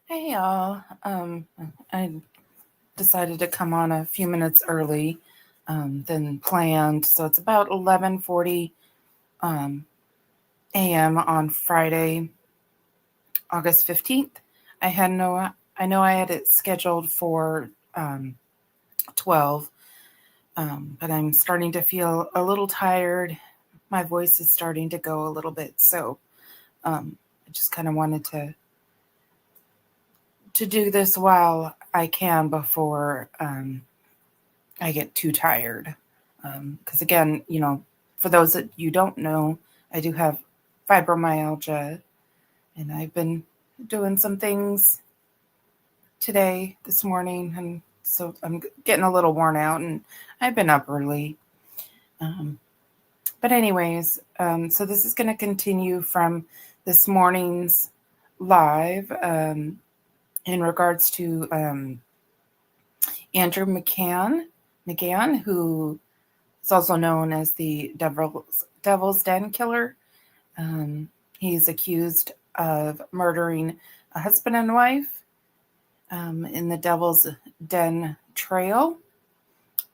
Hey y'all. I decided to come on a few minutes early than planned. So it's about 11:40 um, a.m. on Friday, August 15th. I know I had it scheduled for 12, but I'm starting to feel a little tired. My voice is starting to go a little bit. So I just kind of wanted to do this while I can before I get too tired. Because again, for those that you don't know, I do have fibromyalgia, and I've been doing some things this morning, and so I'm getting a little worn out, and I've been up early. Um, but anyways, so this is going to continue from this morning's live in regards to Andrew Mcgann, who is also known as the Devil's Den killer. He's accused of murdering a husband and wife in the Devil's Den trail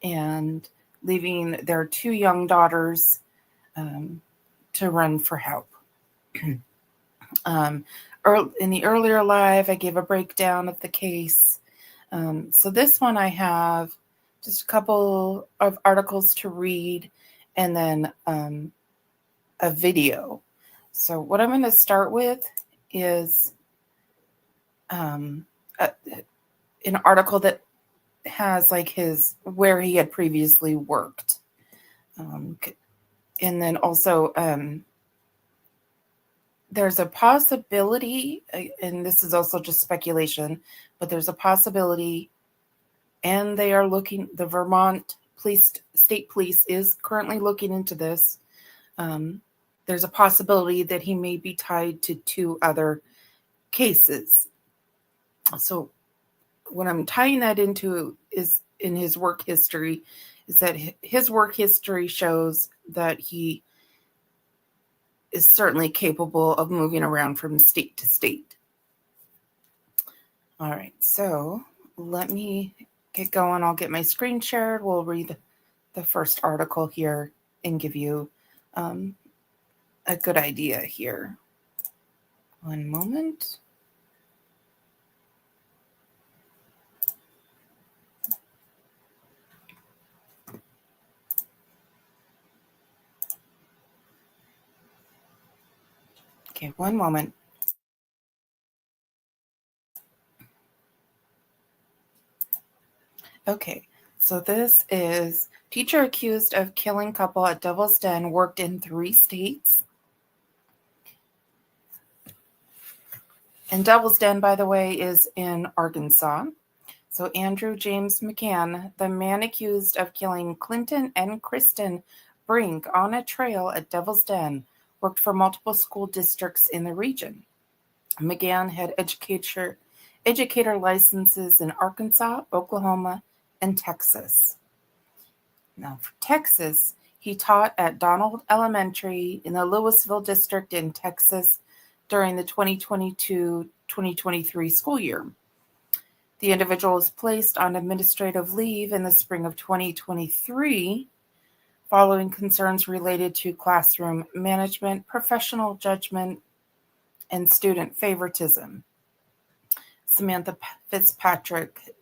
and leaving their two young daughters to run for help. In the earlier live, I gave a breakdown of the case. So this one I have just a couple of articles to read and then a video. So what I'm going to start with is an article that has like where he had previously worked. And then also there's a possibility, and this is also just speculation, but there's a possibility, and they are looking, the Vermont State Police is currently looking into this. There's a possibility that he may be tied to two other cases. So what I'm tying that into is in his work history, is that his work history shows that he is certainly capable of moving around from state to state. All right, so let me get going. I'll get my screen shared. We'll read the first article here and give you a good idea here. One moment. Okay, one moment. Okay, so this is teacher accused of killing couple at Devil's Den worked in 3 states. And Devil's Den, by the way, is in Arkansas. So Andrew James Mcgann, the man accused of killing Clinton and Cristen Brink on a trail at Devil's Den, worked for multiple school districts in the region. Mcgann had educator licenses in Arkansas, Oklahoma, and Texas. Now, for Texas, he taught at Donald Elementary in the Louisville district in Texas during the 2022-2023 school year. The individual was placed on administrative leave in the spring of 2023 following concerns related to classroom management, professional judgment, and student favoritism. Samantha Fitzpatrick,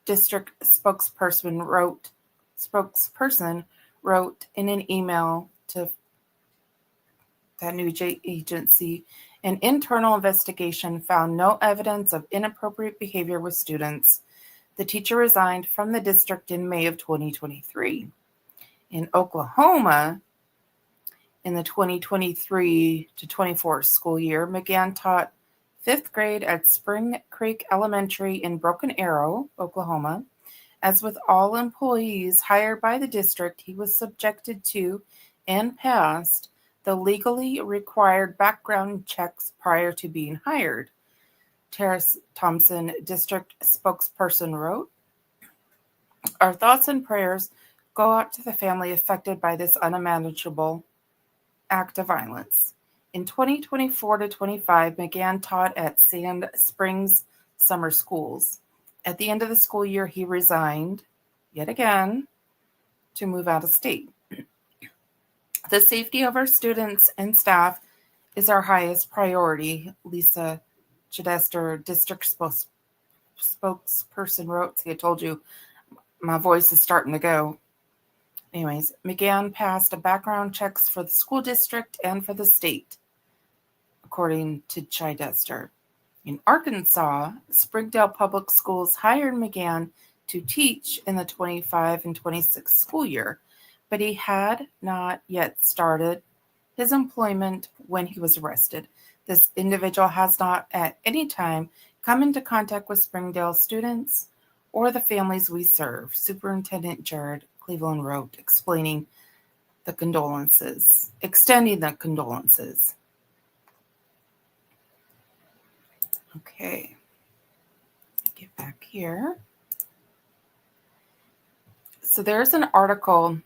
district spokesperson, wrote in an email to that news agency, an internal investigation found no evidence of inappropriate behavior with students. The teacher resigned from the district in May of 2023. In Oklahoma, in the 2023-24 school year, Mcgann taught 5th grade at Spring Creek Elementary in Broken Arrow, Oklahoma. As with all employees hired by the district, he was subjected to and passed the legally required background checks prior to being hired. Terrace Thompson, district spokesperson, wrote, "Our thoughts and prayers go out to the family affected by this unimaginable act of violence." In 2024-25, Mcgann taught at Sand Springs summer schools. At the end of the school year, he resigned yet again to move out of state. The safety of our students and staff is our highest priority, Lisa Chidester, district spokesperson, wrote. See, I told you my voice is starting to go. Anyways, Mcgann passed background checks for the school district and for the state, according to Chidester. In Arkansas, Springdale Public Schools hired Mcgann to teach in the 25 and 26 school year, but he had not yet started his employment when he was arrested. This individual has not at any time come into contact with Springdale students or the families we serve, Superintendent Jared Cleveland wrote, extending the condolences. Okay, get back here. So there's an article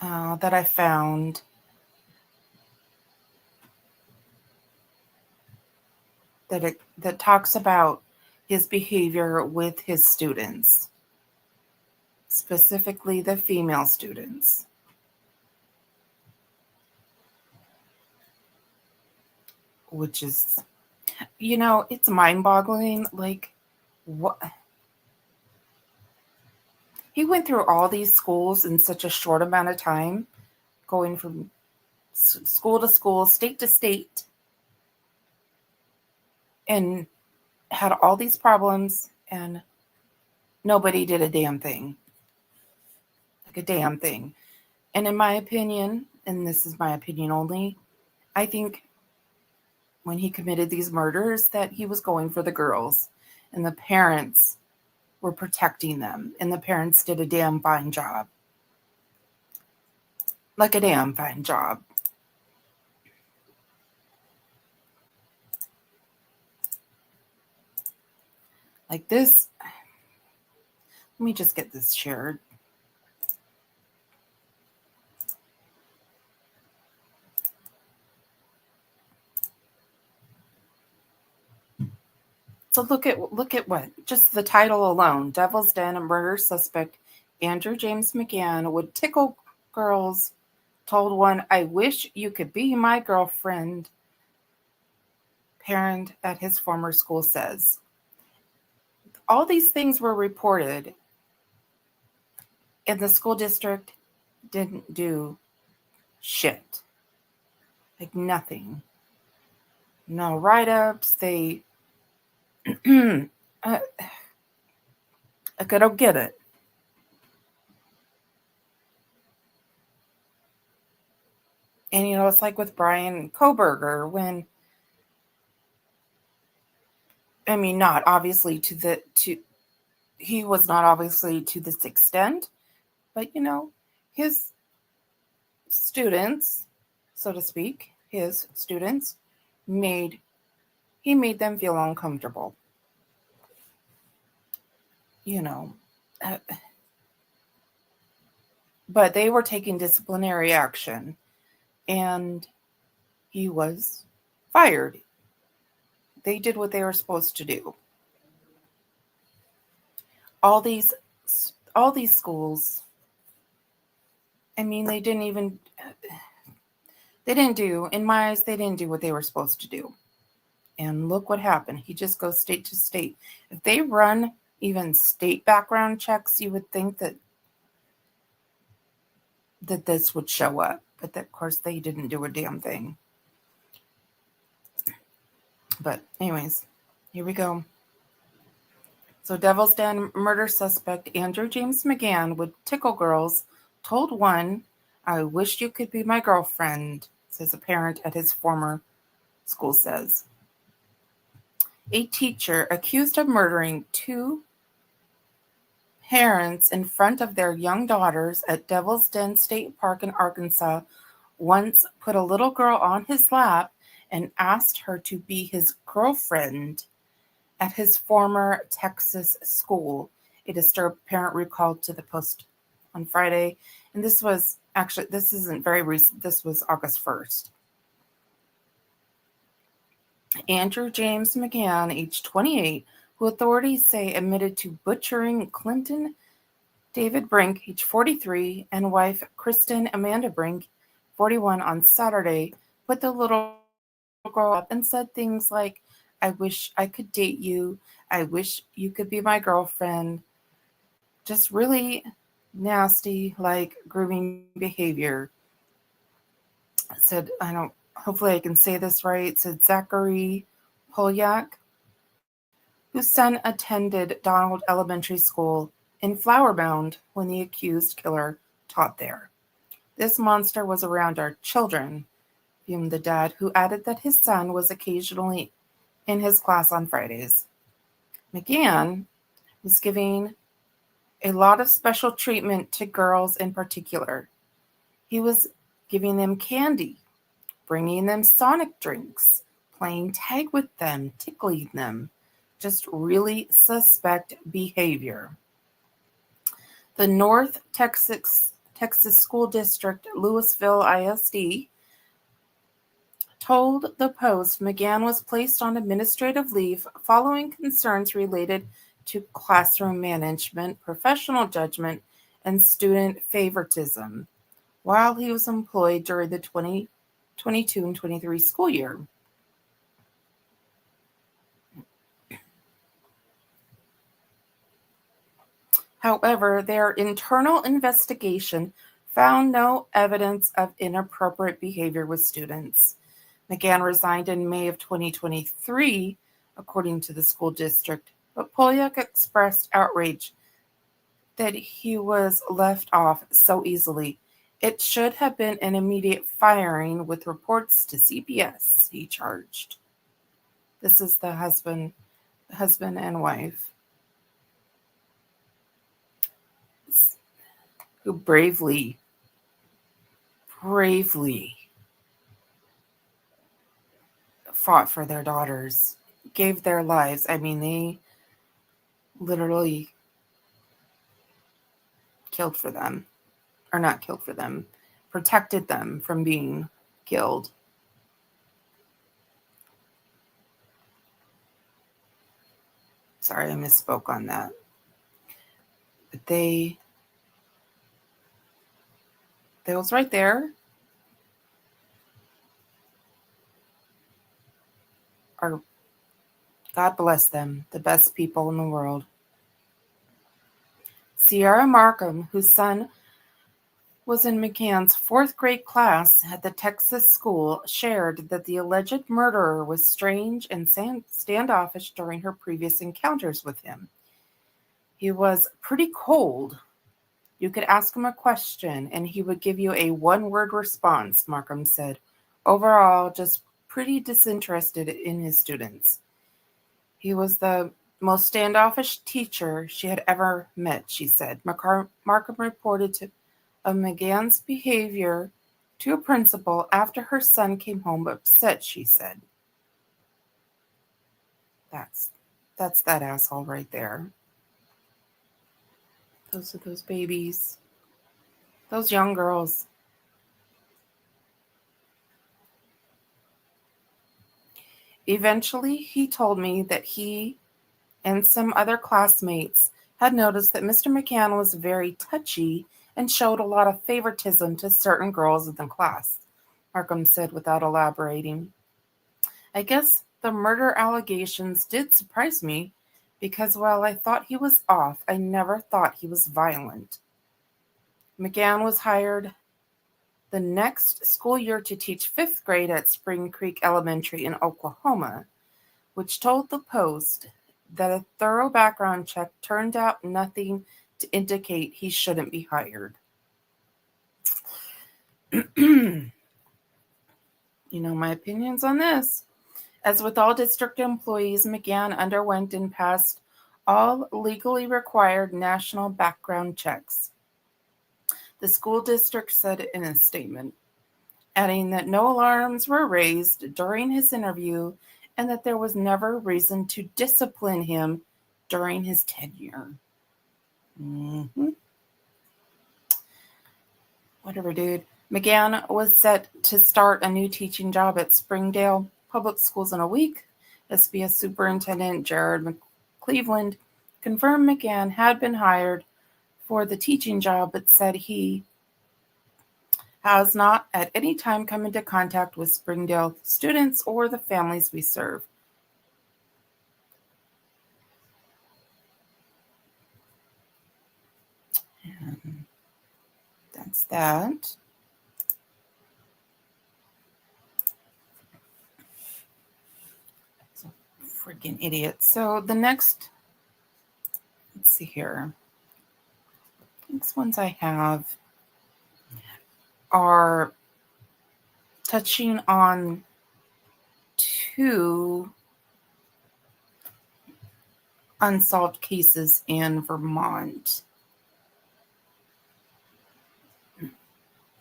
that I found that talks about his behavior with his students, specifically the female students. Which is, it's mind-boggling. Like, what? He went through all these schools in such a short amount of time, going from school to school, state to state, and had all these problems, and nobody did a damn thing. Like a damn thing. And in my opinion, and this is my opinion only, I think when he committed these murders that he was going for the girls, and the parents were protecting them, and the parents did a damn fine job. Like a damn fine job. Like this. Let me just get this shared. So look at what, just the title alone. Devil's Den, a murder suspect, Andrew James Mcgann, would tickle girls, told one, "I wish you could be my girlfriend," parent at his former school says. All these things were reported, and the school district didn't do shit. Like nothing. No write-ups. They I don't get it. And it's like with Brian Koberger, when not obviously he was not obviously to this extent, but his students, so to speak, he made them feel uncomfortable. But they were taking disciplinary action, and he was fired. They did what they were supposed to do. All these schools, they didn't do, in my eyes, they didn't do what they were supposed to do. And look what happened. He just goes state to state. If they run even state background checks, you would think that this would show up. But of course, they didn't do a damn thing. But anyways, here we go. So Devil's Den murder suspect Andrew James Mcgann would tickle girls, told one, "I wish you could be my girlfriend," says a parent at his former school says. A teacher accused of murdering two parents in front of their young daughters at Devil's Den State Park in Arkansas once put a little girl on his lap and asked her to be his girlfriend at his former Texas school, a disturbed parent recalled to the Post on Friday. And this isn't very recent. This was August 1st. Andrew James Mcgann, age 28, who authorities say admitted to butchering Clinton David Brink, age 43, and wife Cristen Amanda Brink, 41, on Saturday, put the little girl up and said things like, "I wish I could date you. I wish you could be my girlfriend." Just really nasty, like grooming behavior. Said, hopefully I can say this right, said Zachary Polyak, whose son attended Donald Elementary School in Flower Mound when the accused killer taught there. "This monster was around our children," fumed the dad, who added that his son was occasionally in his class on Fridays. Mcgann was giving a lot of special treatment to girls in particular. He was giving them candy, bringing them Sonic drinks, playing tag with them, tickling them. Just really suspect behavior. The North Texas School District, Louisville ISD, told the Post Mcgann was placed on administrative leave following concerns related to classroom management, professional judgment, and student favoritism while he was employed during the 2022 and 23 school year. However, their internal investigation found no evidence of inappropriate behavior with students. Mcgann resigned in May of 2023, according to the school district, but Polyak expressed outrage that he was left off so easily. "It should have been an immediate firing with reports to CPS," he charged. This is the husband and wife who bravely fought for their daughters, gave their lives. I mean, they literally protected them from being killed. Sorry, I misspoke on that. But those right there are, God bless them, the best people in the world. Sierra Markham, whose son was in Mccann's fourth grade class at the Texas school, shared that the alleged murderer was strange and standoffish during her previous encounters with him. "He was pretty cold. You could ask him a question and he would give you a one-word response," Markham said. "Overall, just pretty disinterested in his students. He was the most standoffish teacher she had ever met," she said. Markham reported of Mccann's behavior to a principal after her son came home upset, she said. That's that asshole right there. Those are those babies. Those young girls. Eventually, he told me that he and some other classmates had noticed that Mr. Mcgann was very touchy and showed a lot of favoritism to certain girls in the class, Markham said without elaborating. "I guess the murder allegations did surprise me because while I thought he was off, I never thought he was violent." Mcgann was hired the next school year to teach fifth grade at Spring Creek Elementary in Oklahoma, which told the Post that a thorough background check turned out nothing to indicate he shouldn't be hired. You know my opinions on this. As with all district employees, Mcgann underwent and passed all legally required national background checks, the school district said in a statement, adding that no alarms were raised during his interview and that there was never reason to discipline him during his tenure. Whatever, dude. Mcgann was set to start a new teaching job at Springdale public schools in a week. SBS Superintendent Jared Cleveland confirmed Mcgann had been hired for the teaching job, but said he has not at any time come into contact with Springdale students or the families we serve. And that's that. So freaking idiot. So the next, let's see here. Next ones I have are touching on two unsolved cases in Vermont.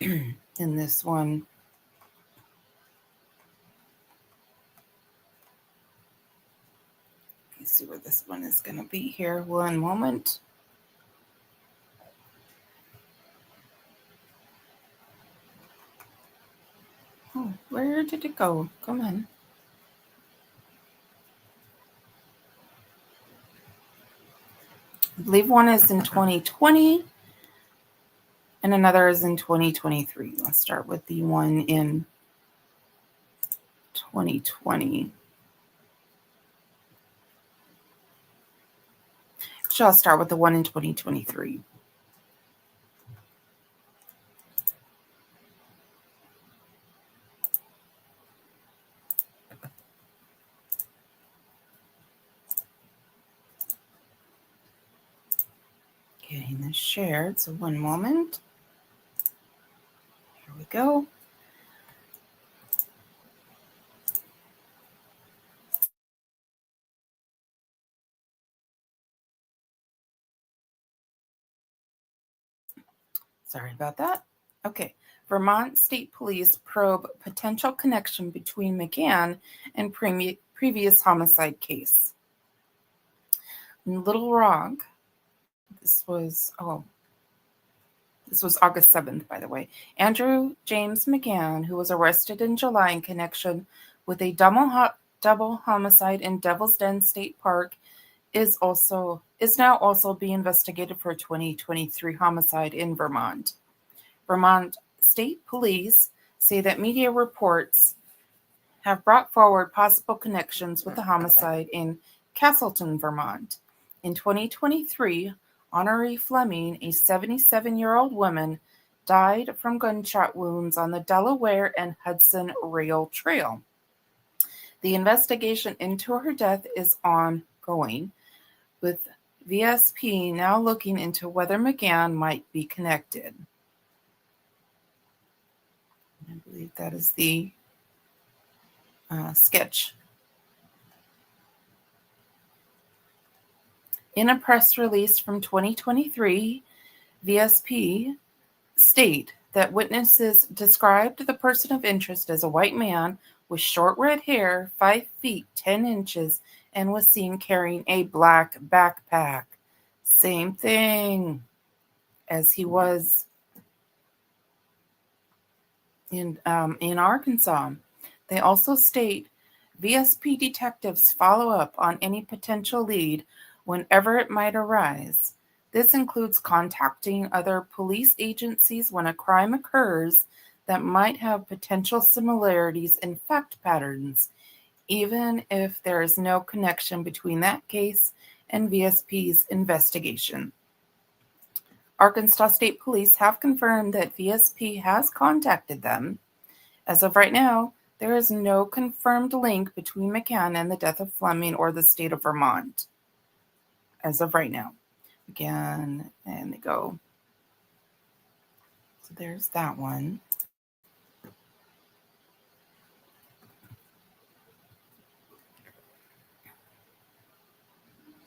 In this one, let's see where this one is going to be here. One moment. Oh, where did it go? Come on. I believe one is in 2020 and another is in 2023. Let's start with the one in 2020. So I'll start with the one in 2023. Getting this shared, so one moment. Here we go. Sorry about that. Okay. Vermont State Police probe potential connection between Mcgann and previous homicide case. In Little Rock, this was August 7th, by the way. Andrew James Mcgann, who was arrested in July in connection with a double homicide in Devil's Den State Park, is now also being investigated for a 2023 homicide in Vermont. Vermont State Police say that media reports have brought forward possible connections with the homicide in Castleton, Vermont. In 2023, Honoree Fleming, a 77-year-old woman, died from gunshot wounds on the Delaware and Hudson Rail Trail. The investigation into her death is ongoing, with VSP now looking into whether Mcgann might be connected. I believe that is the sketch. In a press release from 2023, VSP state that witnesses described the person of interest as a white man with short red hair, 5 feet 10 inches, and was seen carrying a black backpack. Same thing as he was in Arkansas. They also state VSP detectives follow up on any potential lead whenever it might arise. This includes contacting other police agencies when a crime occurs that might have potential similarities in fact patterns, even if there is no connection between that case and VSP's investigation. Arkansas State Police have confirmed that VSP has contacted them. As of right now, there is no confirmed link between Mcgann and the death of Fleming or the state of Vermont. As of right now. Again, and they go. So there's that one.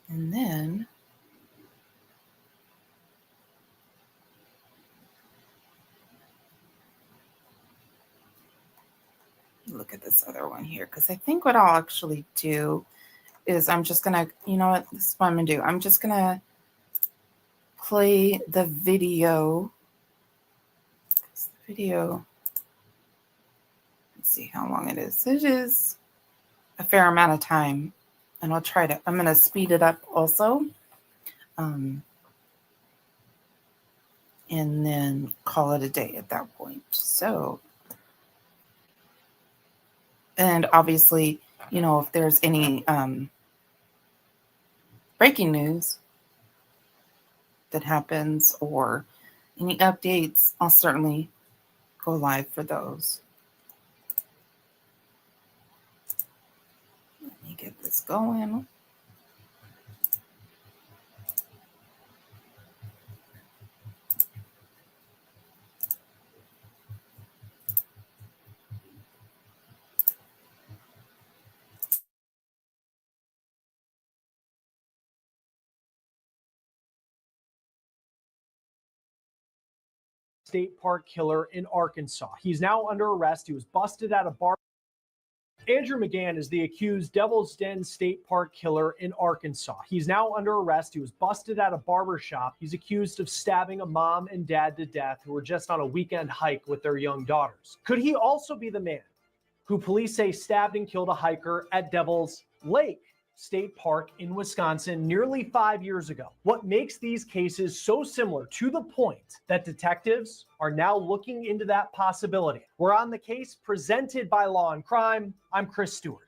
And then look at this other one here, because I think what I'll actually do is I'm just going to, you know what, this is what I'm going to do. I'm just going to play the video. Let's see how long it is. It is a fair amount of time, and I'm going to speed it up also. And then call it a day at that point. So, and obviously, if there's any breaking news that happens or any updates, I'll certainly go live for those. Let me get this going. State Park killer in Arkansas. He's now under arrest. He was busted at a bar. Andrew Mcgann is the accused Devil's Den State Park killer in Arkansas. He's now under arrest. He was busted at a barber shop. He's accused of stabbing a mom and dad to death who were just on a weekend hike with their young daughters. Could he also be the man who police say stabbed and killed a hiker at Devil's Lake State Park in Wisconsin nearly 5 years ago? What makes these cases so similar to the point that detectives are now looking into that possibility? We're on the case presented by Law and Crime. I'm Chris Stewart.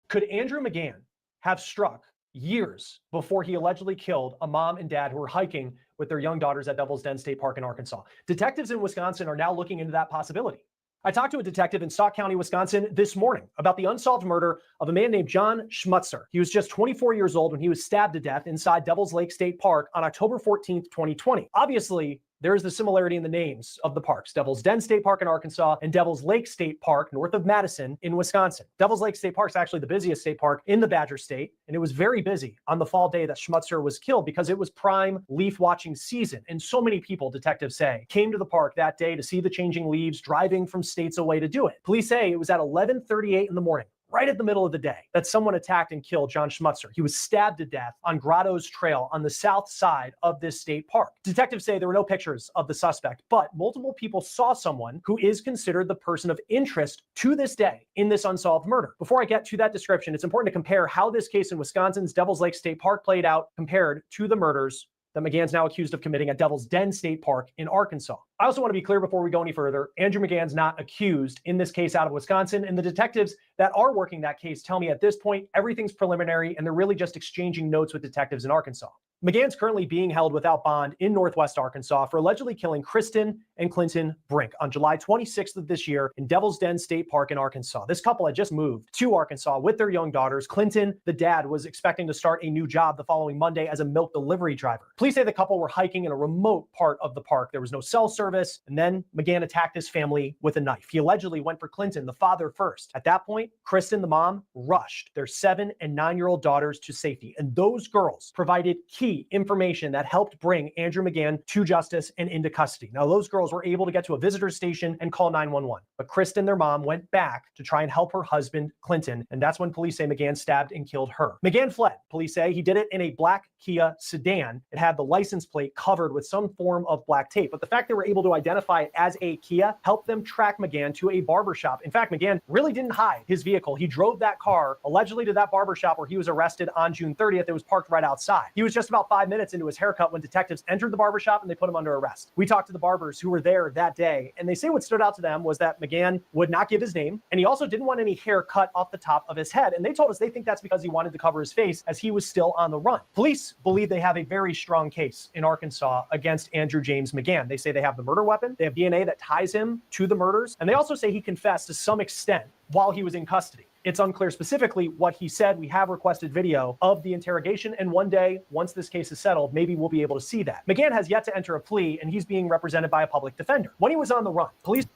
Could Andrew Mcgann have struck years before he allegedly killed a mom and dad who were hiking with their young daughters at Devil's Den State Park in Arkansas? Detectives in Wisconsin are now looking into that possibility. I talked to a detective in Stock County, Wisconsin this morning about the unsolved murder of a man named John Schmutzer. He was just 24 years old when he was stabbed to death inside Devil's Lake State Park on October 14th, 2020. Obviously, there's the similarity in the names of the parks: Devil's Den State Park in Arkansas and Devil's Lake State Park north of Madison in Wisconsin. Devil's Lake State Park is actually the busiest state park in the Badger State, and it was very busy on the fall day that Schmutzer was killed because it was prime leaf watching season. And so many people, detectives say, came to the park that day to see the changing leaves, driving from states away to do it. Police say it was at 11:38 in the morning, right at the middle of the day, that someone attacked and killed John Schmutzer. He was stabbed to death on Grottoes Trail on the south side of this state park. Detectives say there were no pictures of the suspect, but multiple people saw someone who is considered the person of interest to this day in this unsolved murder. Before I get to that description, it's important to compare how this case in Wisconsin's Devil's Lake State Park played out compared to the murders that Mcgann's now accused of committing at Devil's Den State Park in Arkansas. I also want to be clear before we go any further, Andrew Mcgann's not accused in this case out of Wisconsin, and the detectives that are working that case tell me at this point everything's preliminary and they're really just exchanging notes with detectives in Arkansas. Mcgann's currently being held without bond in Northwest Arkansas for allegedly killing Cristen and Clinton Brink on July 26th of this year in Devil's Den State Park in Arkansas. This couple had just moved to Arkansas with their young daughters. Clinton, the dad, was expecting to start a new job the following Monday as a milk delivery driver. Police say the couple were hiking in a remote part of the park. There was no cell service, and then Mcgann attacked his family with a knife. He allegedly went for Clinton, the father, first. At that point, Cristen, the mom, rushed their 7- and 9-year-old daughters to safety, and those girls provided key information that helped bring Andrew Mcgann to justice and into custody. Now, those girls were able to get to a visitor station and call 911, but Cristen, their mom, went back to try and help her husband, Clinton, and that's when police say Mcgann stabbed and killed her. Mcgann fled. Police say he did it in a black Kia sedan. It had the license plate covered with some form of black tape, but the fact they were able to identify it as a Kia helped them track Mcgann to a barbershop. In fact, Mcgann really didn't hide his vehicle. He drove that car allegedly to that barbershop where he was arrested on June 30th. It was parked right outside. He was just about 5 minutes into his haircut when detectives entered the barbershop and they put him under arrest. We talked to the barbers who were there that day, and they say what stood out to them was that Mcgann would not give his name, and he also didn't want any hair cut off the top of his head. And they told us they think that's because he wanted to cover his face as he was still on the run. Police believe they have a very strong case in Arkansas against Andrew James Mcgann. They say they have the murder weapon, they have DNA that ties him to the murders, and they also say he confessed to some extent while he was in custody. It's unclear specifically what he said. We have requested video of the interrogation, and one day, once this case is settled, maybe we'll be able to see that. Mcgann has yet to enter a plea, and he's being represented by a public defender. When he was on the run, police...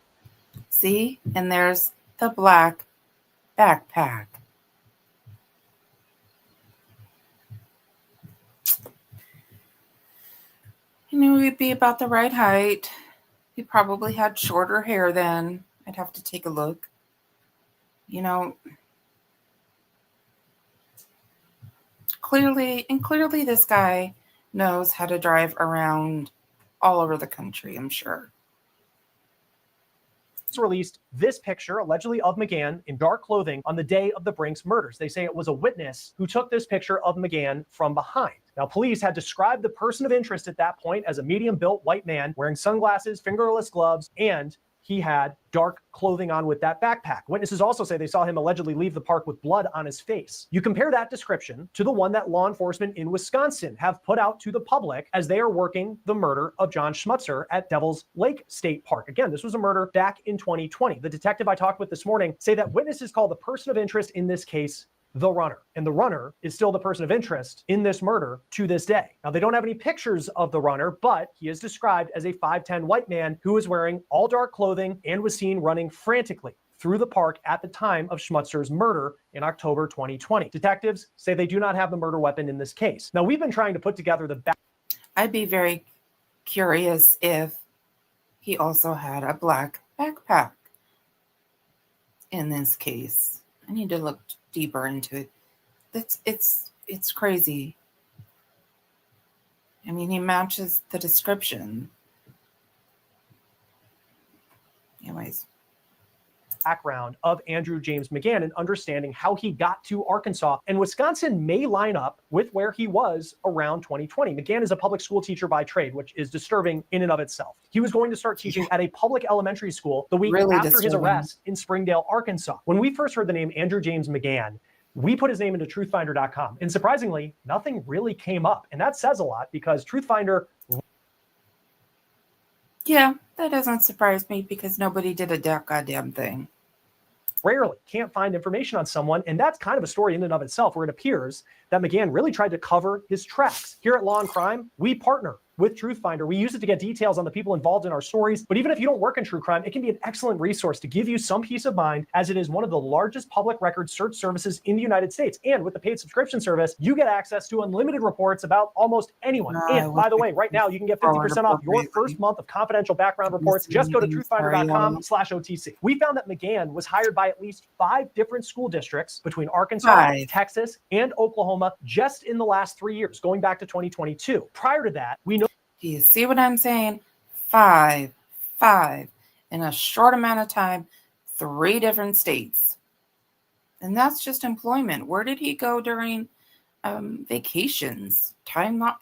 See, and there's the black backpack. He knew he'd be about the right height. He probably had shorter hair then. I'd have to take a look. You know, clearly this guy knows how to drive around all over the country, I'm sure. Released this picture allegedly of Mcgann in dark clothing on the day of the Brinks murders. They say it was a witness who took this picture of Mcgann from behind. Now, police had described the person of interest at that point as a medium-built white man wearing sunglasses, fingerless gloves, and he had dark clothing on with that backpack. Witnesses also say they saw him allegedly leave the park with blood on his face. You compare that description to the one that law enforcement in Wisconsin have put out to the public as they are working the murder of John Schmutzer at Devil's Lake State Park. Again, this was a murder back in 2020. The detective I talked with this morning say that witnesses call the person of interest in this case the runner. And the runner is still the person of interest in this murder to this day. Now, they don't have any pictures of the runner, but he is described as a 5'10" white man who was wearing all dark clothing and was seen running frantically through the park at the time of Schmutzer's murder in October 2020. Detectives say they do not have the murder weapon in this case. Now, we've been trying to put together the I'd be very curious if he also had a black backpack in this case. I need to look deeper into it. It's crazy. I mean, he matches the description. Anyways. Background of Andrew James Mcgann and understanding how he got to Arkansas. And Wisconsin may line up with where he was around 2020. Mcgann is a public school teacher by trade, which is disturbing in and of itself. He was going to start teaching at a public elementary school the week after his arrest in Springdale, Arkansas. When we first heard the name Andrew James Mcgann, we put his name into truthfinder.com. And surprisingly, nothing really came up. And that says a lot because Truthfinder... Yeah, that doesn't surprise me because nobody did a goddamn thing. Rarely can't find information on someone, and that's kind of a story in and of itself where it appears that Mcgann really tried to cover his tracks. Here at Law and Crime, we partner with Truthfinder. We use it to get details on the people involved in our stories, but even if you don't work in true crime, it can be an excellent resource to give you some peace of mind as it is one of the largest public record search services in the United States. And with the paid subscription service, you get access to unlimited reports about almost anyone. And by the way, right now, you can get 50% off your first month of confidential background reports. Just go to truthfinder.com/OTC. We found that Mcgann was hired by at least 5 different school districts between Arkansas, Texas, and Oklahoma just in the last 3 years, going back to 2022. Prior to that, we know. Do you see what I'm saying? 5 in a short amount of time, 3 different states. And that's just employment. Where did he go during vacations? Time not...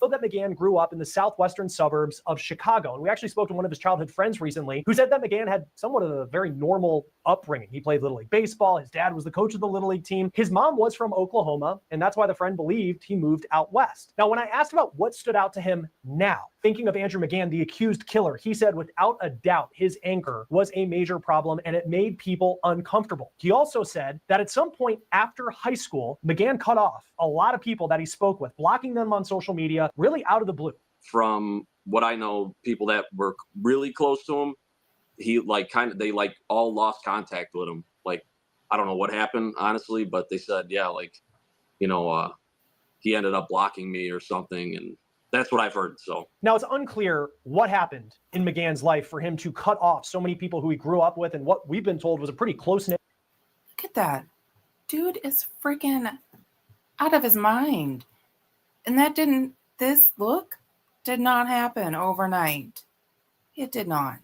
that Mcgann grew up in the southwestern suburbs of Chicago. And we actually spoke to one of his childhood friends recently who said that Mcgann had somewhat of a very normal upbringing. He played Little League baseball. His dad was the coach of the Little League team. His mom was from Oklahoma, and that's why the friend believed he moved out west. Now, when I asked about what stood out to him now, thinking of Andrew Mcgann, the accused killer, he said without a doubt his anger was a major problem and it made people uncomfortable. He also said that at some point after high school, Mcgann cut off a lot of people that he spoke with, blocking them on social media, really out of the blue. From what I know, people that were really close to him, they all lost contact with him. Like, I don't know what happened, honestly, but they said, yeah, he ended up blocking me or something. And that's what I've heard. So now it's unclear what happened in Mcgann's life for him to cut off so many people who he grew up with and what we've been told was a pretty close-knit. Look at that. Dude is freaking out of his mind. And this did not happen overnight. It did not.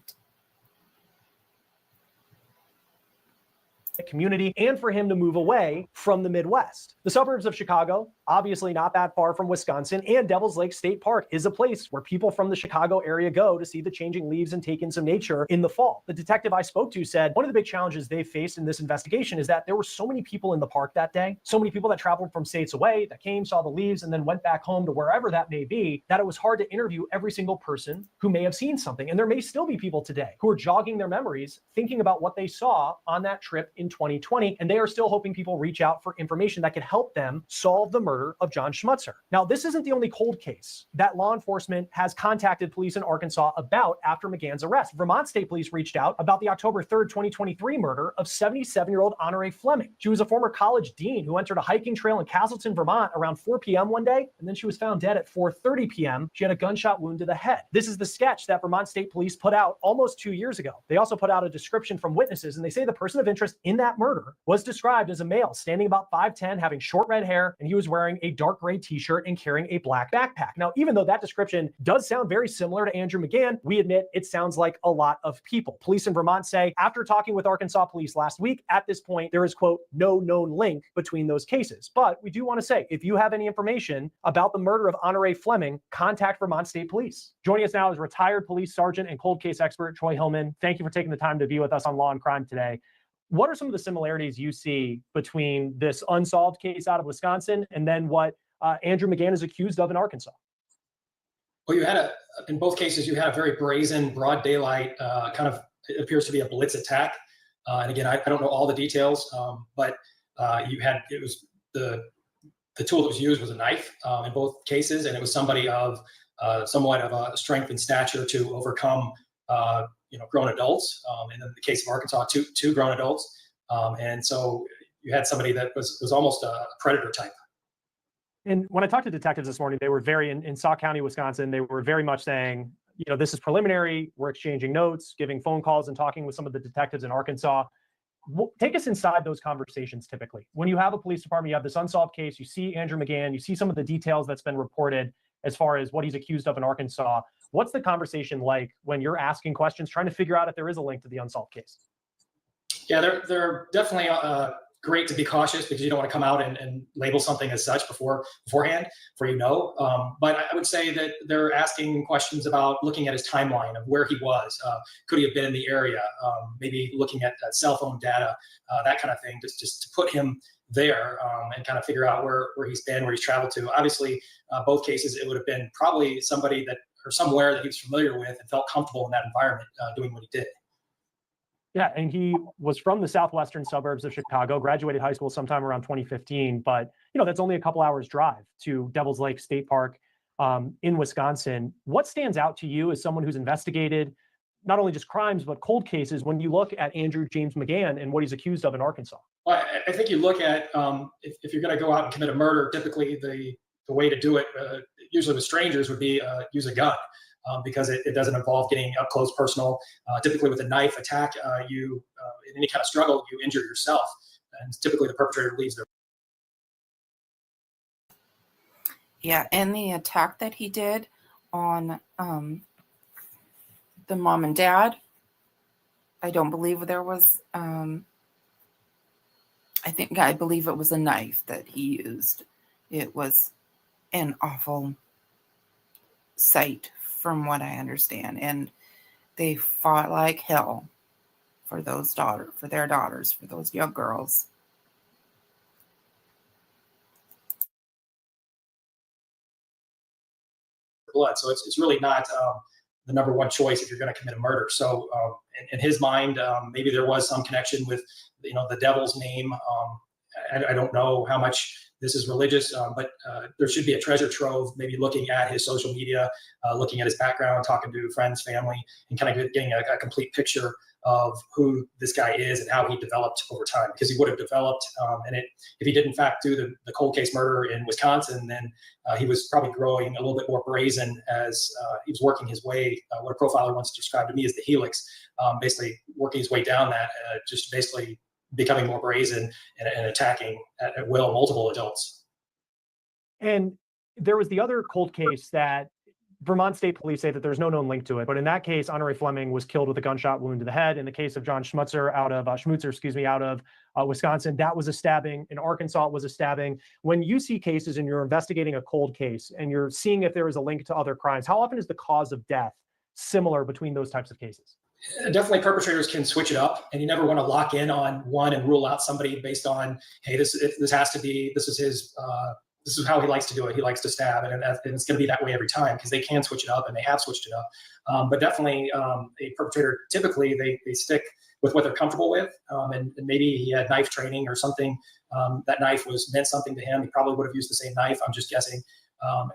Community and for him to move away from the Midwest. The suburbs of Chicago, obviously not that far from Wisconsin, and Devil's Lake State Park is a place where people from the Chicago area go to see the changing leaves and take in some nature in the fall. The detective I spoke to said one of the big challenges they faced in this investigation is that there were so many people in the park that day, so many people that traveled from states away, that came, saw the leaves, and then went back home to wherever that may be, that it was hard to interview every single person who may have seen something. And there may still be people today who are jogging their memories, thinking about what they saw on that trip in 2020, and they are still hoping people reach out for information that could help them solve the murder of John Schmutzer. Now, this isn't the only cold case that law enforcement has contacted police in Arkansas about after Mcgann's arrest. Vermont State Police reached out about the October 3rd, 2023 murder of 77-year-old Honore Fleming. She was a former college dean who entered a hiking trail in Castleton, Vermont around 4 p.m. one day, and then she was found dead at 4:30 p.m. She had a gunshot wound to the head. This is the sketch that Vermont State Police put out almost 2 years ago. They also put out a description from witnesses, and they say the person of interest in that murder was described as a male standing about 5'10", having short red hair, and he was wearing wearing a dark gray t-shirt and carrying a black backpack. Now, even though that description does sound very similar to Andrew Mcgann, we admit it sounds like a lot of people. Police in Vermont say, after talking with Arkansas police last week, at this point, there is, quote, no known link between those cases. But we do want to say, if you have any information about the murder of Honore Fleming, contact Vermont State Police. Joining us now is retired police sergeant and cold case expert Troy Hillman. Thank you for taking the time to be with us on Law and Crime today. What are some of the similarities you see between this unsolved case out of Wisconsin and then what Andrew Mcgann is accused of in Arkansas? Well, in both cases, you had a very brazen, broad daylight, it appears to be a blitz attack. And again, I don't know all the details, but it was the tool that was used was a knife in both cases, and it was somebody of somewhat of a strength and stature to overcome grown adults. And in the case of Arkansas, two grown adults. And so you had somebody that was almost a predator type. And when I talked to detectives this morning, they were in Sauk County, Wisconsin, they were very much saying, this is preliminary. We're exchanging notes, giving phone calls and talking with some of the detectives in Arkansas. Take us inside those conversations typically. When you have a police department, you have this unsolved case, you see Andrew Mcgann, you see some of the details that's been reported as far as what he's accused of in Arkansas. What's the conversation like when you're asking questions, trying to figure out if there is a link to the unsolved case? Yeah, they're definitely great to be cautious because you don't want to come out and label something as such beforehand, But I would say that they're asking questions about looking at his timeline of where he was. Could he have been in the area? Maybe looking at cell phone data, that kind of thing, just to put him there and kind of figure out where he's been, where he's traveled to. Obviously, both cases, it would have been probably somebody or somewhere that he was familiar with and felt comfortable in that environment doing what he did. Yeah, and he was from the southwestern suburbs of Chicago, graduated high school sometime around 2015, but that's only a couple hours drive to Devil's Lake State Park in Wisconsin. What stands out to you as someone who's investigated not only just crimes, but cold cases when you look at Andrew James Mcgann and what he's accused of in Arkansas? Well, I think you look at, if you're going to go out and commit a murder, typically the way to do it, usually with strangers, would be use a gun. Because it doesn't involve getting up close personal. Typically with a knife attack, in any kind of struggle, you injure yourself. And typically the perpetrator leaves their. Yeah, and the attack that he did on the mom and dad, I don't believe there was, I believe it was a knife that he used. It was an awful sight from what I understand. And they fought like hell for their daughters, for those young girls. Blood. So it's really not the number one choice if you're going to commit a murder. So in his mind, maybe there was some connection with, the devil's name. I don't know how much this is religious, but there should be a treasure trove, maybe looking at his social media, looking at his background, talking to friends, family, and kind of getting a complete picture of who this guy is and how he developed over time. Because he would have developed, if he did in fact do the cold case murder in Wisconsin, then he was probably growing a little bit more brazen as he was working his way, what a profiler once described to me as the helix, basically working his way down that, just basically becoming more brazen and attacking at will multiple adults. And there was the other cold case that Vermont State Police say that there's no known link to it. But in that case, Honore Fleming was killed with a gunshot wound to the head. In the case of John Schmutzer out of Wisconsin, that was a stabbing. In Arkansas, it was a stabbing. When you see cases and you're investigating a cold case and you're seeing if there is a link to other crimes, how often is the cause of death similar between those types of cases? Definitely perpetrators can switch it up, and you never want to lock in on one and rule out somebody based on, hey, this is how he likes to do it. He likes to stab, and it's going to be that way every time, because they can switch it up, and they have switched it up. But definitely a perpetrator, typically they stick with what they're comfortable with, and maybe he had knife training or something. That knife meant something to him. He probably would have used the same knife. I'm just guessing.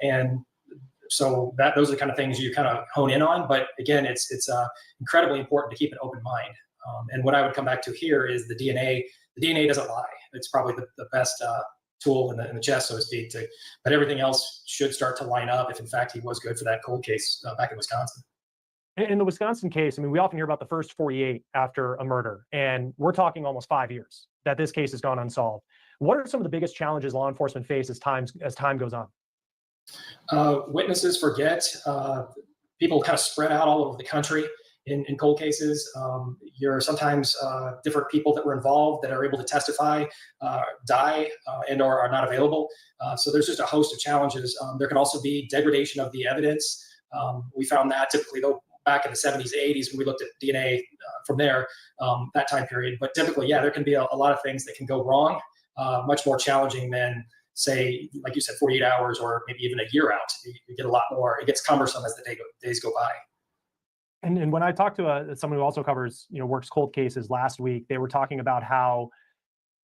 And so those are the kind of things you kind of hone in on. But again, it's incredibly important to keep an open mind. And what I would come back to here is the DNA. The DNA doesn't lie. It's probably the best tool in the chest, so to speak. But everything else should start to line up if, in fact, he was good for that cold case back in Wisconsin. In the Wisconsin case, I mean, we often hear about the first 48 after a murder, and we're talking almost 5 years that this case has gone unsolved. What are some of the biggest challenges law enforcement face as time goes on? Witnesses forget. People kind of spread out all over the country in cold cases. You're sometimes different people that were involved that are able to testify die and or are not available. So there's just a host of challenges. There can also be degradation of the evidence. We found that typically, though, back in the 70s, 80s, when we looked at DNA from there, that time period. But typically, yeah, there can be a lot of things that can go wrong, much more challenging than, say, like you said, 48 hours or maybe even a year out. You get a lot more. It gets cumbersome as the days go by. And when I talked to someone who also covers, works cold cases last week, they were talking about how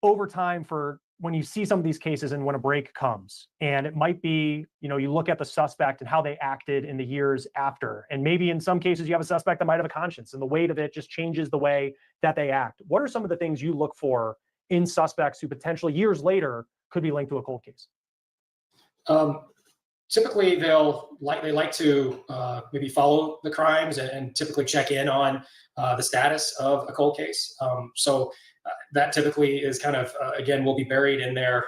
over time, for when you see some of these cases and when a break comes, and it might be, you look at the suspect and how they acted in the years after, and maybe in some cases you have a suspect that might have a conscience, and the weight of it just changes the way that they act. What are some of the things you look for in suspects who potentially years later could be linked to a cold case? Typically, they like to maybe follow the crimes and typically check in on the status of a cold case. So that typically is kind of again, will be buried in their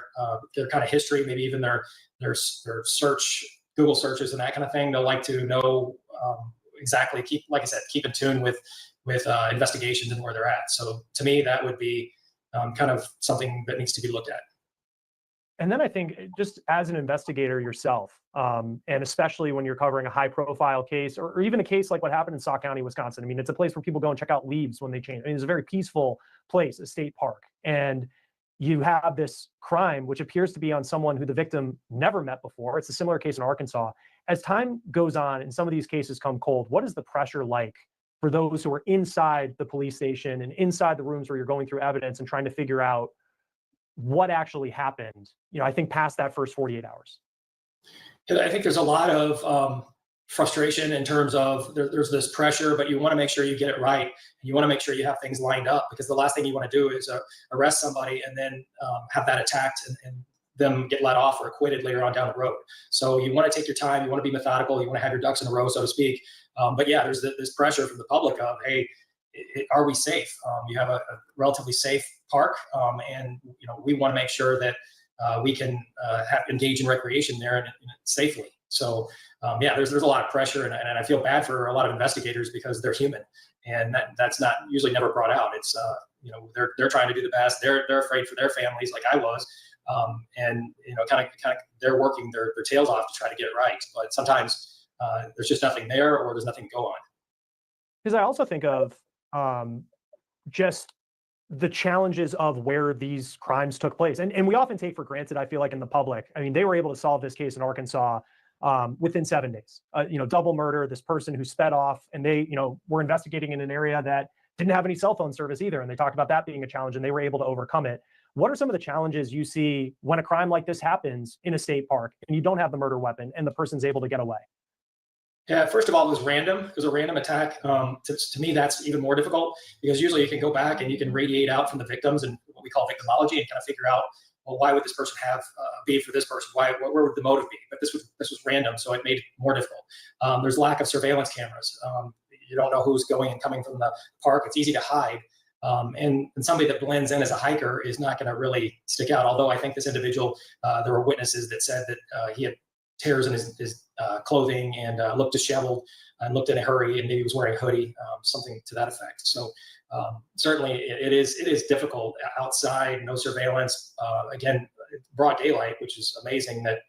kind of history, maybe even their search, Google searches and that kind of thing. They'll like to know exactly, keep in tune with investigations and where they're at. So to me, that would be kind of something that needs to be looked at. And then I think, just as an investigator yourself, and especially when you're covering a high profile case, or even a case like what happened in Sauk County, Wisconsin. I mean, it's a place where people go and check out leaves when they change. I mean, it's a very peaceful place, a state park. And you have this crime, which appears to be on someone who the victim never met before. It's a similar case in Arkansas. As time goes on and some of these cases come cold, what is the pressure like for those who are inside the police station and inside the rooms where you're going through evidence and trying to figure out what actually happened, I think past that first 48 hours? I think there's a lot of frustration in terms of there's this pressure, but you want to make sure you get it right. And you want to make sure you have things lined up, because the last thing you want to do is arrest somebody and then have that attacked and them get let off or acquitted later on down the road. So you want to take your time. You want to be methodical. You want to have your ducks in a row, so to speak. But yeah, there's this pressure from the public of, hey, are we safe? You have a relatively safe park, and we want to make sure that we can engage in recreation there and safely. So yeah, there's a lot of pressure, and I feel bad for a lot of investigators because they're human, and that's not usually never brought out. It's they're trying to do the best. They're afraid for their families, like I was, and kind of they're working their tails off to try to get it right. But sometimes there's just nothing there, or there's nothing to go on. Because I also think of just the challenges of where these crimes took place. And we often take for granted, I feel like, in the public. I mean, they were able to solve this case in Arkansas within 7 days. Double murder, this person who sped off, and they, were investigating in an area that didn't have any cell phone service either. And they talked about that being a challenge, and they were able to overcome it. What are some of the challenges you see when a crime like this happens in a state park and you don't have the murder weapon and the person's able to get away? Yeah, first of all, it was random. It was a random attack. To me, that's even more difficult, because usually you can go back and you can radiate out from the victims and what we call victimology and kind of figure out, well, why would this person have beef for this person? Where would the motive be? But this was random, so it made it more difficult. There's lack of surveillance cameras. You don't know who's going and coming from the park. It's easy to hide. And somebody that blends in as a hiker is not going to really stick out. Although I think this individual, there were witnesses that said that he had tears in his clothing and looked disheveled and looked in a hurry, and maybe he was wearing a hoodie, something to that effect. So certainly it is difficult outside, no surveillance, again, broad daylight, which is amazing that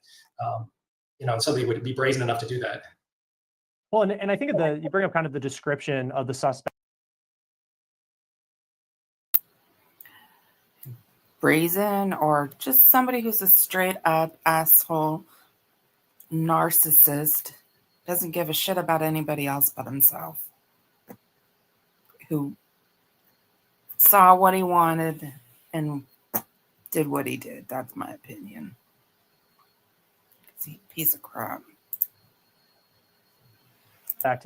somebody would be brazen enough to do that. Well, and I think you bring up kind of the description of the suspect. Brazen, or just somebody who's a straight up asshole narcissist, doesn't give a shit about anybody else but himself, who saw what he wanted and did what he did. That's my opinion. Piece of crap.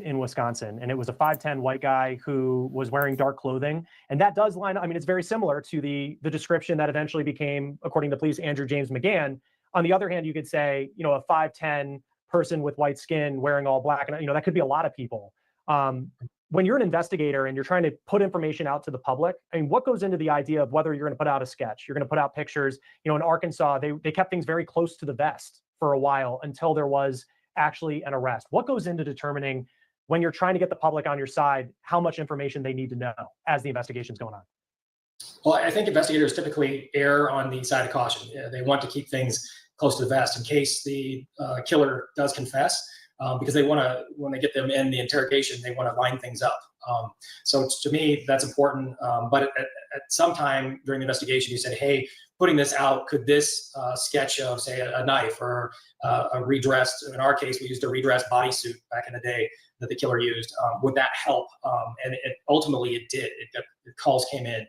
In Wisconsin, and it was a 5'10" white guy who was wearing dark clothing, and that does line up. I mean, it's very similar to the description that eventually became, according to police, Andrew James Mcgann. On the other hand, you could say, a 5'10" person with white skin wearing all black, and that could be a lot of people. when you're an investigator and you're trying to put information out to the public, I mean, what goes into the idea of whether you're going to put out a sketch, you're going to put out pictures? You know, in Arkansas, they kept things very close to the vest for a while until there was actually an arrest. What goes into determining, when you're trying to get the public on your side, how much information they need to know as the investigation's going on? Well, I think investigators typically err on the side of caution. They want to keep things close to the vest in case the killer does confess, because they want to, when they get them in the interrogation, they want to line things up. So to me, that's important. But at some time during the investigation, you said, hey, putting this out, could this sketch of, say, a knife or a redressed, in our case, we used a redressed bodysuit back in the day that the killer used, would that help? And ultimately it did. The calls came in.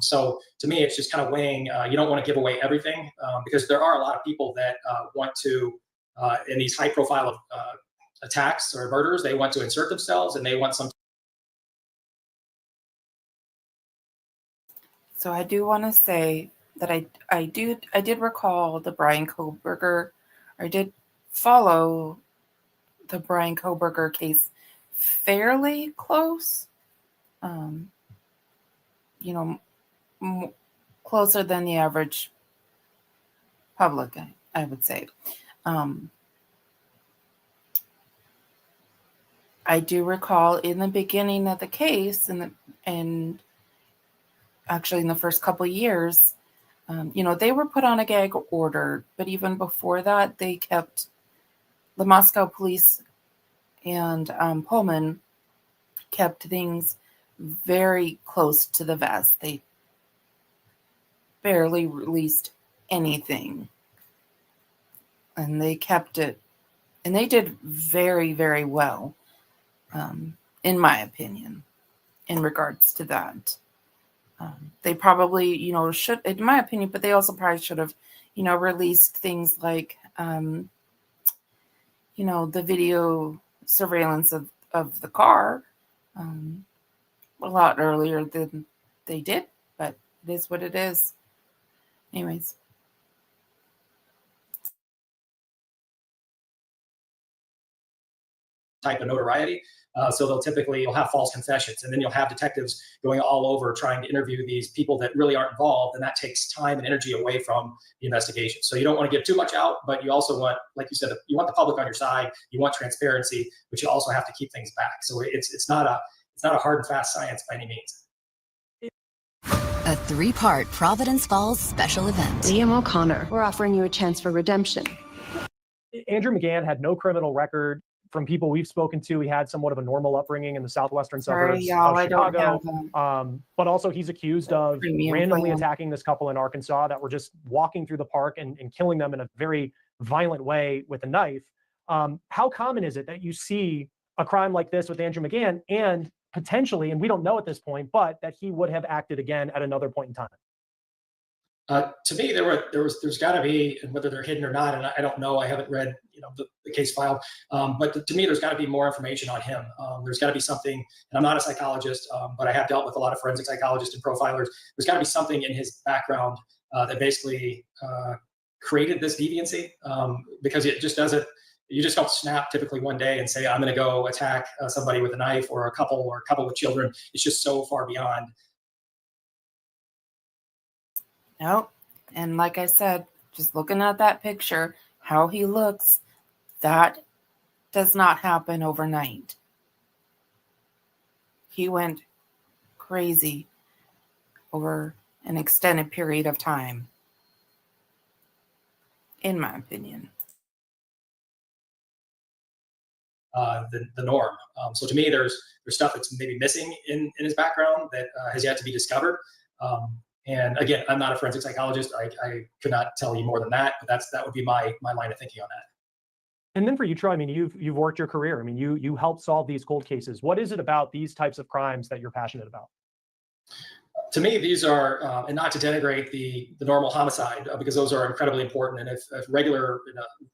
So to me, it's just kind of weighing, you don't want to give away everything, because there are a lot of people that want to, in these high profile attacks or murders, they want to insert themselves and they want some. So I do want to say that I did recall the Bryan Kohberger, I did follow the Bryan Kohberger case fairly close, you know, closer than the average public, I would say. I do recall in the beginning of the case, and actually in the first couple of years, you know, they were put on a gag order, but even before that, they kept the Moscow police and Pullman kept things very close to the vest. They barely released anything, and they kept it, and they did very, very well, in my opinion, in regards to that. They probably, you know, should, in my opinion, but they also probably should have, you know, released things like, you know, the video surveillance of the car a lot earlier than they did, but it is what it is. Anyways. Type of notoriety. So you'll have false confessions, and then you'll have detectives going all over trying to interview these people that really aren't involved, and that takes time and energy away from the investigation. So you don't want to give too much out, but you also want, like you said, you want the public on your side, you want transparency, but you also have to keep things back. So it's not a hard and fast science by any means. A 3-part Providence Falls special event. Liam O'Connor, we're offering you a chance for redemption. Andrew Mcgann had no criminal record. From people we've spoken to, he had somewhat of a normal upbringing in the southwestern suburbs of Chicago. But also he's accused of randomly attacking this couple in Arkansas that were just walking through the park and killing them in a very violent way with a knife. How common is it that you see a crime like this with Andrew Mcgann, and potentially, and we don't know at this point, but that he would have acted again at another point in time? To me, there's got to be, and whether they're hidden or not, and I don't know, I haven't read, you know, the case file, but to me, there's got to be more information on him. There's got to be something, and I'm not a psychologist, but I have dealt with a lot of forensic psychologists and profilers. There's got to be something in his background that basically created this deviancy, because it just doesn't. You just don't snap typically one day and say, I'm going to go attack somebody with a knife, or a couple with children. It's just so far beyond. Nope. And like I said, just looking at that picture, how he looks, that does not happen overnight. He went crazy over an extended period of time, in my opinion. The norm. So to me, there's stuff that's maybe missing in his background that has yet to be discovered. And again, I'm not a forensic psychologist. I could not tell you more than that, but that would be my line of thinking on that. And then for you, Troy, I mean, you've worked your career. I mean, you help solve these cold cases. What is it about these types of crimes that you're passionate about? To me, these are, and not to denigrate the normal homicide, because those are incredibly important. And if regular,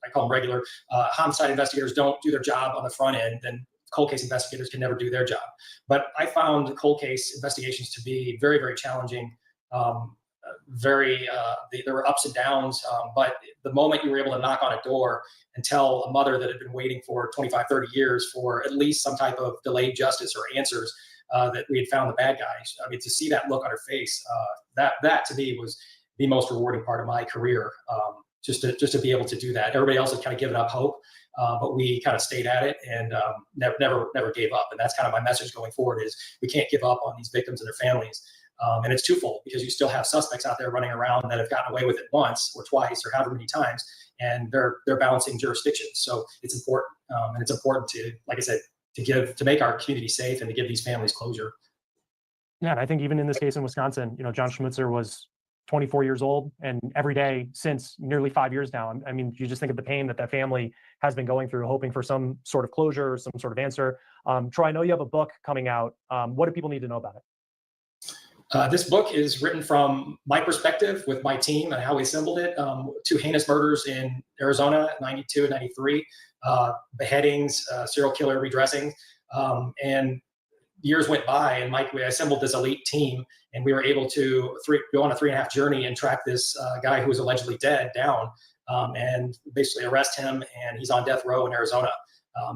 I call them regular, homicide investigators don't do their job on the front end, then cold case investigators can never do their job. But I found cold case investigations to be very, very challenging. very, there were ups and downs. But the moment you were able to knock on a door and tell a mother that had been waiting for 25, 30 years for at least some type of delayed justice or answers, that we had found the bad guys. I mean, to see that look on her face, that to me was the most rewarding part of my career. Just to be able to do that. Everybody else had kind of given up hope, but we kind of stayed at it and never gave up. And that's kind of my message going forward: is we can't give up on these victims and their families. And it's twofold, because you still have suspects out there running around that have gotten away with it once or twice or however many times, and they're balancing jurisdictions. So it's important, and it's important to, like I said, to make our community safe and to give these families closure. Yeah, and I think even in this case in Wisconsin, John Schmutzer was 24 years old, and every day since nearly 5 years now. I mean, you just think of the pain that family has been going through, hoping for some sort of closure, some sort of answer. Troy, I know you have a book coming out. What do people need to know about it? This book is written from my perspective with my team and how we assembled it. 2 heinous murders in Arizona, 92 and 93, beheadings, serial killer redressing, and years went by, and we assembled this elite team, and we were able to go on a 3.5 journey and track this guy who was allegedly dead down, and basically arrest him. And he's on death row in Arizona.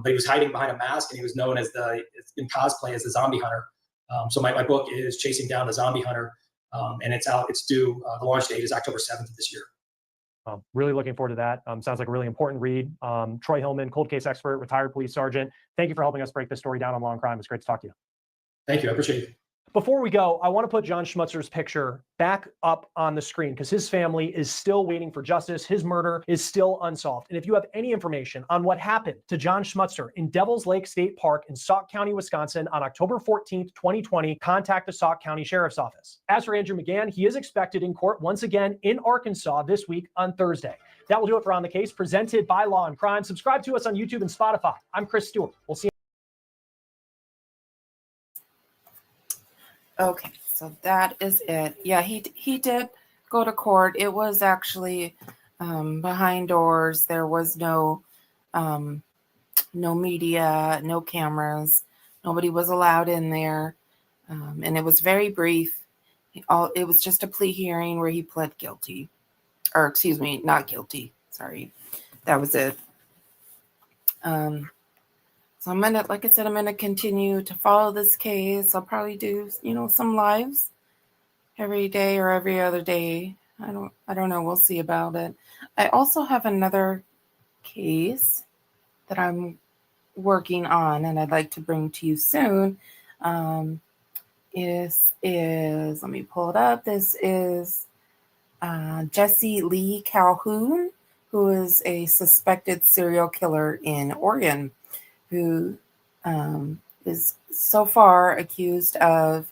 But he was hiding behind a mask, and he was known as in cosplay as the zombie hunter. So my book is Chasing Down the Zombie Hunter, and it's out. It's due. The launch date is October 7th of this year. Really looking forward to that. Sounds like a really important read. Troy Hillman, cold case expert, retired police sergeant. Thank you for helping us break this story down on Law and Crime. It's great to talk to you. Thank you. I appreciate it. Before we go, I want to put John Schmutzer's picture back up on the screen because his family is still waiting for justice. His murder is still unsolved. And if you have any information on what happened to John Schmutzer in Devil's Lake State Park in Sauk County, Wisconsin on October 14th, 2020, contact the Sauk County Sheriff's Office. As for Andrew Mcgann, he is expected in court once again in Arkansas this week on Thursday. That will do it for On the Case, presented by Law and Crime. Subscribe to us on YouTube and Spotify. I'm Chris Stewart. We'll see you. Okay, so that is it. Yeah, he did go to court. It was actually behind doors. There was no media, no cameras. Nobody was allowed in there, and it was very brief. It was just a plea hearing where he pled guilty, or excuse me, not guilty. Sorry, that was it. So I'm gonna, like I said, I'm gonna continue to follow this case. I'll probably do, some lives every day or every other day. I don't know. We'll see about it. I also have another case that I'm working on and I'd like to bring to you soon. Is let me pull it up. This is Jesse Lee Calhoun, who is a suspected serial killer in Oregon, who is so far accused of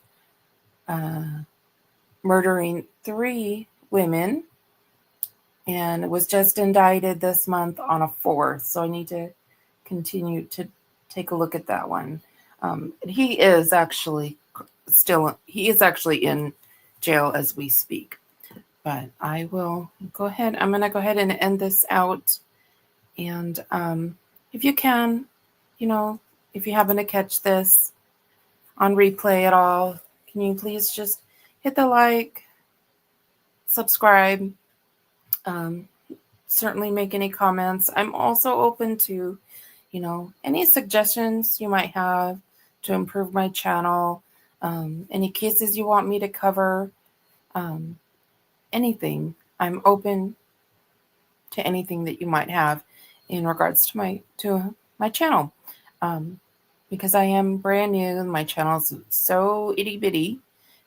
murdering 3 women and was just indicted this month on a 4th. So I need to continue to take a look at that one. He is actually in jail as we speak. But I will go ahead. I'm going to go ahead and end this out. And if you can, if you happen to catch this on replay at all, can you please just hit the like, subscribe, certainly make any comments. I'm also open to, any suggestions you might have to improve my channel, any cases you want me to cover, anything. I'm open to anything that you might have in regards to my channel. Because I am brand new and my channel is so itty bitty,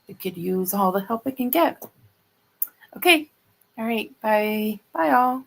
it could use all the help it can get. Okay. All right. Bye. Bye all.